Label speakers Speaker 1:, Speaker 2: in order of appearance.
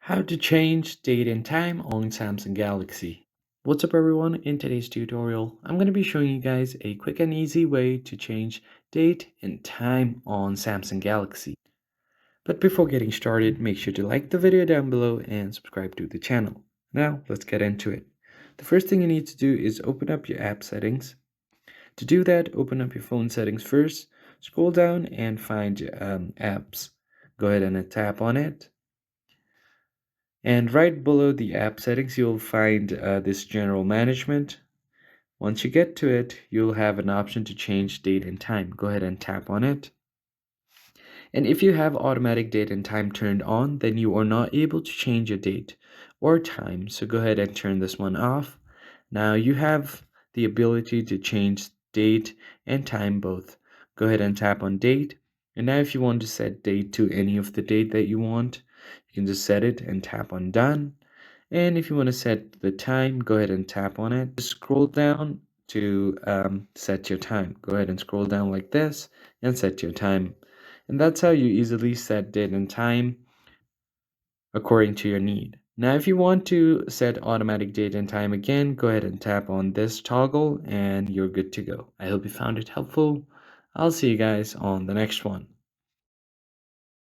Speaker 1: How to change date and time on Samsung Galaxy. What's up everyone? In today's tutorial, I'm going to be showing you guys a quick and easy way to change date and time on Samsung Galaxy. But before getting started, make sure to like the video down below and subscribe to the channel. Now, let's get into it. The first thing you need to do is open up your app settings. To do that, open up your phone settings first, scroll down and find apps. Go ahead and tap on it. And right below the app settings, you'll find this general management. Once you get to it, you'll have an option to change date and time. Go ahead and tap on it. And if you have automatic date and time turned on, then you are not able to change your date or time. So go ahead and turn this one off. Now you have the ability to change date and time both. Go ahead and tap on date. And now if you want to set date to any of the date that you want, you can just set it and tap on done. And if you want to set the time, go ahead and tap on it. Just scroll down to set your time. Go ahead and scroll down like this and set your time. And that's how you easily set date and time according to your need. Now, if you want to set automatic date and time again, go ahead and tap on this toggle and you're good to go. I hope you found it helpful. I'll see you guys on the next one.